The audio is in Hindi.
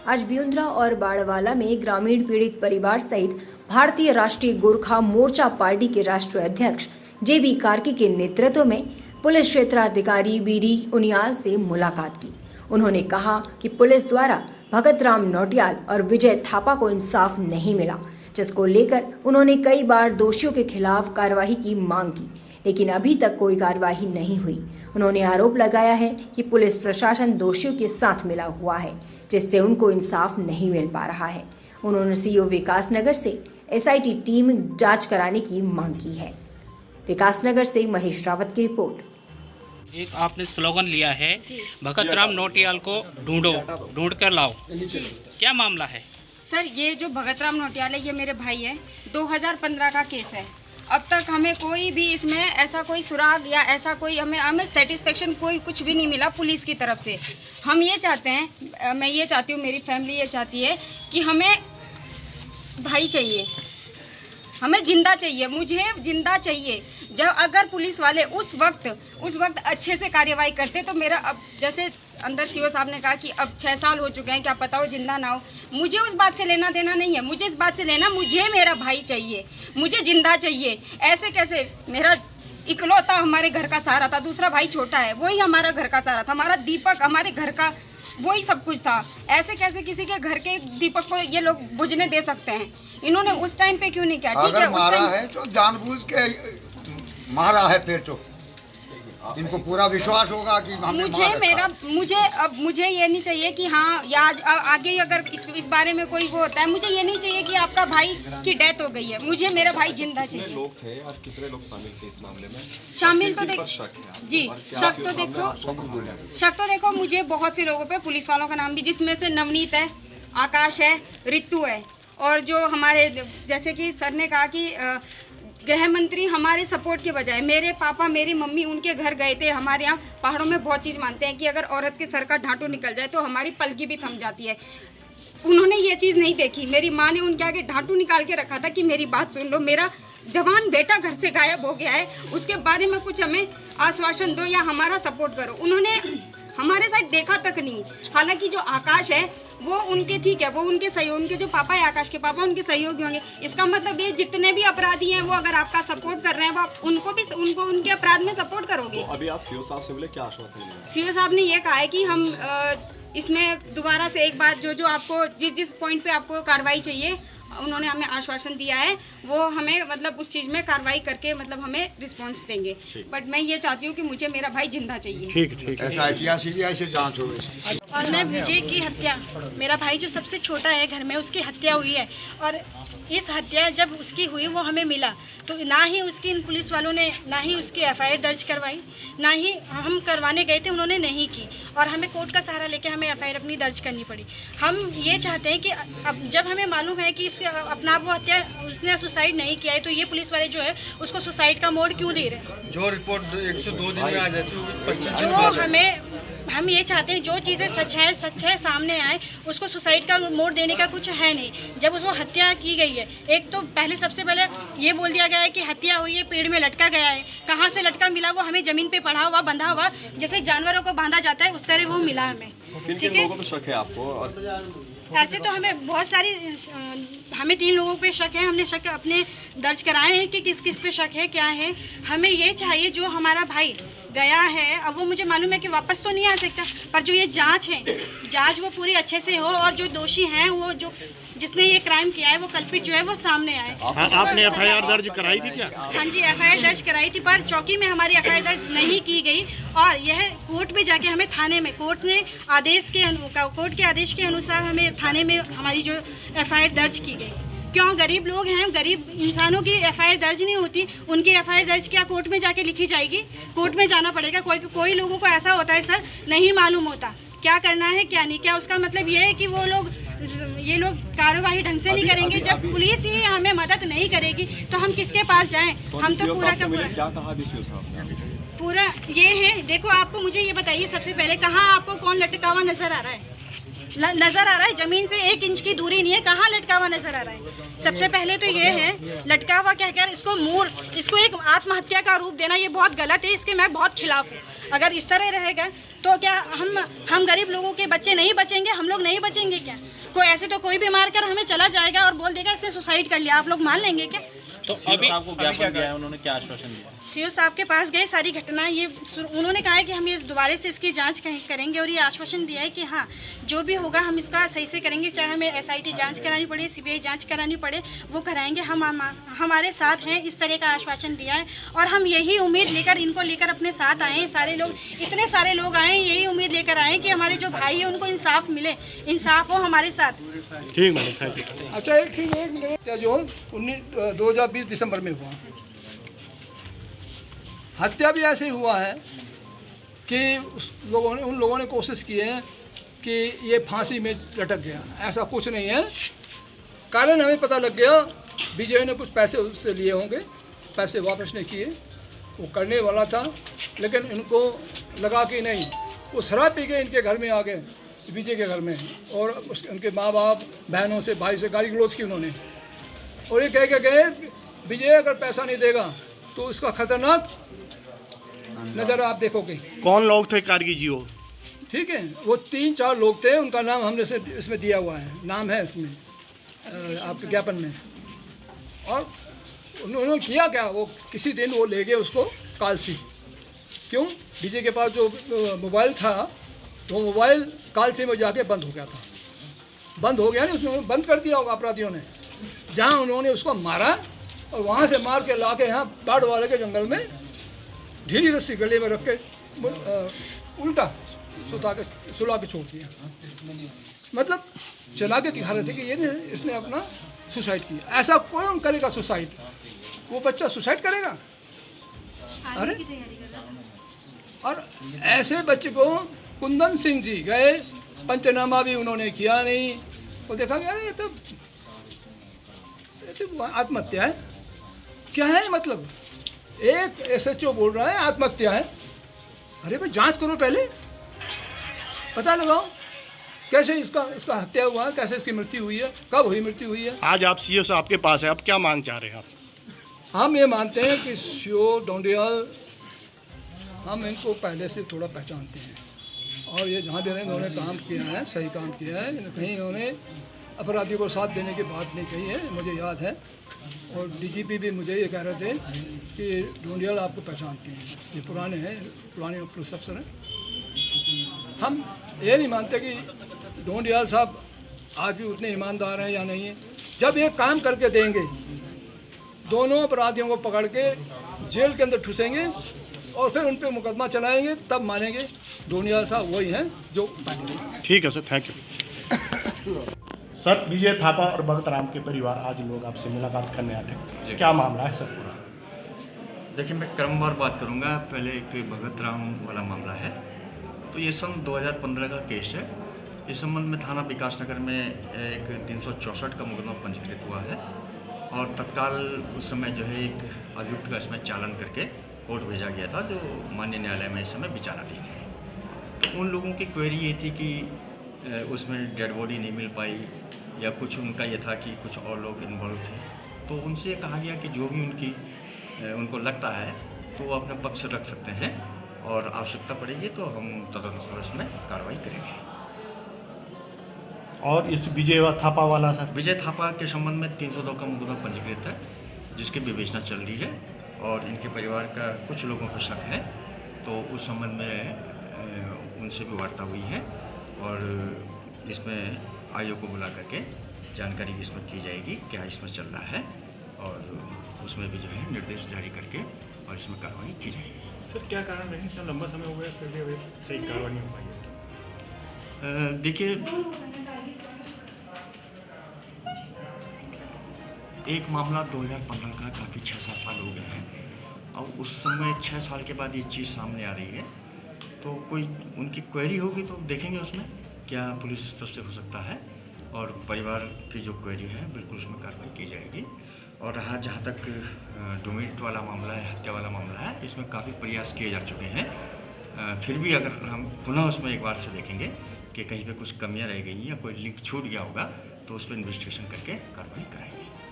आज बियुंद्रा और बाड़वाला में ग्रामीण पीड़ित परिवार सहित भारतीय राष्ट्रीय गोरखा मोर्चा पार्टी के राष्ट्रीय अध्यक्ष जेबी कार्की के नेतृत्व में पुलिस क्षेत्राधिकारी बीडी उनियाल से मुलाकात की। उन्होंने कहा कि पुलिस द्वारा भगत राम नौटियाल और विजय थापा को इंसाफ नहीं मिला, जिसको लेकर उन्होंने कई बार दोषियों के खिलाफ कार्रवाई की मांग की, लेकिन अभी तक कोई कार्रवाई नहीं हुई। उन्होंने आरोप लगाया है कि पुलिस प्रशासन दोषियों के साथ मिला हुआ है, जिससे उनको इंसाफ नहीं मिल पा रहा है। उन्होंने सीओ विकासनगर से एसआईटी टीम जांच कराने की मांग की है। विकासनगर से महेश रावत की रिपोर्ट। एक आपने स्लोगन लिया है, भगत राम नौटियाल को ढूंढो, ढूंढ कर लाओ, क्या मामला है? सर, ये जो भगत राम नौटियाल है, ये मेरे भाई है। 2015 का केस है। अब तक हमें कोई भी इसमें ऐसा कोई सुराग या ऐसा कोई हमें सेटिस्फेक्शन कोई कुछ भी नहीं मिला पुलिस की तरफ से। हम ये चाहते हैं, मैं ये चाहती हूँ, मेरी फैमिली ये चाहती है कि हमें भाई चाहिए, हमें जिंदा चाहिए, मुझे जिंदा चाहिए। जब अगर पुलिस वाले उस वक्त अच्छे से कार्यवाही करते तो मेरा, अब जैसे अंदर सीओ साहब ने कहा कि अब 6 साल हो चुके हैं, क्या पता हो जिंदा ना हो, मुझे उस बात से लेना देना नहीं है। मुझे इस बात से लेना, मुझे मेरा भाई चाहिए, मुझे जिंदा चाहिए। ऐसे कैसे? मेरा इकलौता हमारे घर का सहारा था, दूसरा भाई छोटा है, वही हमारा घर का सहारा था, हमारा दीपक हमारे घर का वही सब कुछ था। ऐसे कैसे किसी के घर के दीपक को ये लोग बुझने दे सकते हैं? इन्होंने उस टाइम पे क्यों नहीं किया? ठीक है, उस टाइम है तो जानबूझ के मारा है, फिर तो इनको पूरा विश्वास होगा कि मुझे ये नहीं चाहिए कि हाँ, या आगे अगर इस बारे में कोई वो होता है, मुझे ये नहीं चाहिए कि आपका भाई की डेथ हो गई है। मुझे मेरा भाई जिंदा चाहिए। लोग थे और कितने लोग शामिल थे इस मामले में? शामिल तो देखो जी, शक तो देखो मुझे बहुत से लोगों पे, पुलिस वालों का नाम भी, जिसमें से नवनीत है, आकाश है, रितु है, और जो हमारे, जैसे कि सर ने कहा कि गृह मंत्री हमारे सपोर्ट के बजाय, मेरे पापा मेरी मम्मी उनके घर गए थे। हमारे यहाँ पहाड़ों में बहुत चीज़ मानते हैं कि अगर औरत के सर का ढांटू निकल जाए तो हमारी पलकी भी थम जाती है। उन्होंने ये चीज़ नहीं देखी। मेरी माँ ने उनके आगे ढांटू निकाल के रखा था कि मेरी बात सुन लो, मेरा जवान बेटा घर से गायब हो गया है, उसके बारे में कुछ हमें आश्वासन दो या हमारा सपोर्ट करो। उन्होंने हमारे साइड देखा तक नहीं। हालांकि जो आकाश है वो उनके, ठीक है, वो उनके सहयोग, उनके जो पापा है, आकाश के पापा, उनके सहयोगी होंगे। इसका मतलब ये जितने भी अपराधी हैं वो अगर आपका सपोर्ट कर रहे हैं, वो आप उनको उनके अपराध में सपोर्ट करोगे। तो अभी आप सीओ साहब से बोले, क्या आश्वासन मिला? सीओ साहब ने ये कहा है कि हम इसमें दोबारा से एक बार जो आपको जिस पॉइंट पे आपको कार्रवाई चाहिए, उन्होंने हमें आश्वासन दिया है, वो हमें मतलब उस चीज़ में कार्रवाई करके मतलब हमें रिस्पांस देंगे। बट मैं ये चाहती हूँ कि मुझे मेरा भाई जिंदा चाहिए। ठीक है, ऐसे जांच हो। और मैं विजय की हत्या, मेरा भाई जो सबसे छोटा है घर में, उसकी हत्या हुई है, और इस हत्या जब उसकी हुई वो हमें मिला तो ना ही उसकी इन पुलिस वालों ने ना ही उसकी एफआईआर दर्ज करवाई, ना ही हम करवाने गए थे, उन्होंने नहीं की, और हमें कोर्ट का सहारा लेके हमें एफआईआर अपनी दर्ज करनी पड़ी। हम ये चाहते हैं कि अब जब हमें मालूम है कि उसके अपना वो हत्या, उसने सुसाइड नहीं किया है, तो ये पुलिस वाले जो है उसको सुसाइड का मोड क्यों दे रहे हैं? जो रिपोर्ट 102 दिन में आ जाती है, 25 दिन जो हम ये चाहते हैं जो चीज़ें सच है सामने आए, उसको सुसाइड का मोड देने का कुछ है नहीं। जब उसको हत्या की गई है, एक तो पहले सबसे पहले ये बोल दिया गया है कि हत्या हुई है, पेड़ में लटका गया है। कहाँ से लटका मिला वो हमें ज़मीन पे पड़ा हुआ, बंधा हुआ, जैसे जानवरों को बांधा जाता है उस तरह वो मिला हमें। ठीक है, लोगों को शक है आपको? और ऐसे तो हमें बहुत सारी, हमें 3 लोगों पे शक है। हमने शक अपने दर्ज कराए हैं कि किस किस पे शक है, क्या है। हमें ये चाहिए, जो हमारा भाई गया है, अब वो मुझे मालूम है कि वापस तो नहीं आ सकता, पर जो ये जांच है, जांच वो पूरी अच्छे से हो, और जो दोषी हैं, वो जो जिसने ये क्राइम किया है, वो कल्पित जो है वो सामने आए। आपने एफआईआर दर्ज कराई थी क्या? हाँ जी, एफआईआर दर्ज कराई थी, पर चौकी में हमारी एफआईआर दर्ज नहीं की गई, और यह कोर्ट में जाके हमें थाने में, कोर्ट के आदेश के अनुसार हमें थाने में हमारी जो एफआईआर दर्ज की गई। क्यों? गरीब लोग हैं, गरीब इंसानों की एफआईआर दर्ज नहीं होती। उनकी एफआईआर दर्ज क्या कोर्ट में जाके लिखी जाएगी? कोर्ट में जाना पड़ेगा। कोई लोगों को ऐसा होता है सर, नहीं मालूम होता क्या करना है क्या नहीं। क्या उसका मतलब ये है कि ये लोग कार्यवाही ढंग से नहीं करेंगे? जब पुलिस ही हमें मदद नहीं करेगी तो हम किसके पास जाएं? हम तो पूरा का पूरा, क्या कहा पूरा ये है। देखो, आपको मुझे ये बताइए सबसे पहले, कहाँ आपको कौन लटका हुआ नजर आ रहा है? नजर आ रहा है, जमीन से 1 इंच की दूरी नहीं है, कहाँ लटका हुआ नजर आ रहा है। सबसे पहले तो ये है लटका हुआ कहकर इसको एक आत्महत्या का रूप देना ये बहुत गलत है, इसके मैं बहुत खिलाफ हूँ। अगर इस तरह रहेगा तो क्या हम गरीब लोगों के बच्चे नहीं बचेंगे, हम लोग नहीं बचेंगे क्या? कोई ऐसे तो कोई भी मार कर हमें चला जाएगा और बोल देगा इसने सुसाइड कर लिया, आप लोग मान लेंगे क्या? तो अभी आपको ज्ञापन दिया है, उन्होंने क्या आश्वासन दिया? सीओ साहब के पास गए, सारी घटना ये उन्होंने कहा है कि हम ये दोबारा से इसकी जांच करेंगे और ये आश्वासन दिया है कि हाँ जो भी होगा हम इसका सही से करेंगे, चाहे हमें SIT जांच करानी पड़े, CBI जांच करानी पड़े, वो कराएंगे। हम हमारे साथ हैं, इस तरह का आश्वासन दिया है और हम यही उम्मीद लेकर इनको लेकर अपने साथ आए हैं। सारे लोग, इतने सारे लोग आए हैं, यही उम्मीद लेकर आए हैं कि हमारे जो भाई है उनको इंसाफ मिले, इंसाफ हो हमारे साथ। ठीक मैडम, थैंक यू। अच्छा एक मिनट, जो 2020 दिसंबर में हुआ, हत्या भी ऐसे ही हुआ है कि उन लोगों ने कोशिश की है कि ये फांसी में लटक गया। ऐसा कुछ नहीं है, कारण हमें पता लग गया, विजय ने कुछ पैसे उससे लिए होंगे, पैसे वापस नहीं किए, वो करने वाला था लेकिन इनको लगा कि नहीं, वो शराब पी के इनके घर में आ गए, विजय के घर में, और उनके माँ बाप बहनों से भाई से गाली गलौज की उन्होंने, और ये कह के गए विजय अगर पैसा नहीं देगा तो इसका खतरनाक नज़र आप देखोगे। कौन लोग थे कारगी जी वो? ठीक है, वो 3-4 लोग थे, उनका नाम हमने से इसमें दिया हुआ है, नाम है इसमें आपके ज्ञापन में। और उन्होंने किया क्या, वो किसी दिन वो ले गए उसको कालसी, क्यों? विजय के पास जो मोबाइल था वो मोबाइल कालसी में जाके बंद हो गया था, बंद हो गया ना, उसमें बंद कर दिया होगा अपराधियों ने, जहाँ उन्होंने उसको मारा और वहाँ से मार के ला के यहाँ बाढ़ वाले के जंगल में ढीली रस्सी गले में रख के उल्टा सुला के छोड़ दिया। मतलब चला के दिखा रहे थे कि ये इसने अपना सुसाइड किया। ऐसा कौन करेगा सुसाइड? वो बच्चा सुसाइड करेगा? अरे और ऐसे बच्चे को कुंदन सिंह जी गए, पंचनामा भी उन्होंने किया नहीं, वो देखा गया ये तो आत्महत्या है। क्या है मतलब? एक SHO बोल रहा है आत्महत्या है। अरे भाई जांच करो, पहले पता लगाओ कैसे इसका हत्या हुआ है, कैसे इसकी मृत्यु हुई है, कब हुई मृत्यु हुई है। आज आप सीओ साहब के पास है, अब क्या मांग चाह रहे हैं आप? हम ये मानते हैं कि CO ढोंडियाल, हम इनको पहले से थोड़ा पहचानते हैं और ये जहाँ भी रहे इन्होंने काम किया है, सही काम किया है, कहीं इन्होंने अपराधियों को साथ देने की बात नहीं कही है, मुझे याद है। और DGP भी मुझे ये कह रहे थे कि ढोंडियाल आपको पहचानते हैं, ये पुराने हैं, पुराने पुलिस अफसर हैं। हम ये नहीं मानते कि ढोंडियाल साहब आज भी उतने ईमानदार हैं या नहीं है। जब ये काम करके देंगे, दोनों अपराधियों को पकड़ के जेल के अंदर ठुसेंगे और फिर उन पर मुकदमा चलाएंगे, तब मानेंगे ढोंडियाल साहब वही हैं जो। ठीक है सर, थैंक यू। सर, विजय थापा और भगत राम के परिवार आज लोग आपसे मुलाकात करने आते हैं, क्या मामला है सर पूरा? देखिए, मैं क्रमवार बात करूंगा। पहले एक भगत राम वाला मामला है, तो ये सन 2015 का केस है। इस संबंध में थाना विकास नगर में एक 364 का मुकदमा पंजीकृत हुआ है और तत्काल उस समय जो है एक अभियुक्त का इसमें चालान करके कोर्ट भेजा गया था, जो माननीय न्यायालय में इस समय विचाराधीन है। तो उन लोगों की क्वेरी ये थी कि उसमें डेड बॉडी नहीं मिल पाई या कुछ उनका ये था कि कुछ और लोग इन्वॉल्व थे, तो उनसे कहा गया कि जो भी उनको लगता है तो वो अपने पक्ष रख सकते हैं और आवश्यकता पड़ेगी तो हम तदनुसार उसमें कार्रवाई करेंगे। और इस विजय थापा वाला सर? विजय थापा के संबंध में 302 का मुकदमा पंजीकृत है, जिसकी विवेचना चल रही है और इनके परिवार का कुछ लोगों को शक है, तो उस संबंध में उनसे भी वार्ता हुई है और इसमें आयोग को बुला करके जानकारी इसमें की जाएगी क्या इसमें चल रहा है और उसमें भी जो है निर्देश जारी करके और इसमें कार्रवाई की जाएगी। सर, क्या कारण रहे? इतना लंबा समय हो गया फिर भी सही कार्रवाई नहीं हो पाई है? देखिए, एक मामला 2015 का, काफ़ी 6-7 साल हो गए हैं और उस समय 6 साल के बाद ये चीज़ सामने आ रही है, तो कोई उनकी क्वेरी होगी तो देखेंगे उसमें क्या पुलिस स्तर से हो सकता है और परिवार की जो क्वेरी है बिल्कुल उसमें कार्रवाई की जाएगी। और रहा जहाँ तक डोमेट वाला मामला है, हत्या वाला मामला है, इसमें काफ़ी प्रयास किए जा चुके हैं, फिर भी अगर हम पुनः उसमें एक बार से देखेंगे कि कहीं पे कुछ कमियां रह गई या कोई लिंक छूट गया होगा तो उस पर इन्वेस्टिगेशन करके कार्रवाई कराएंगे।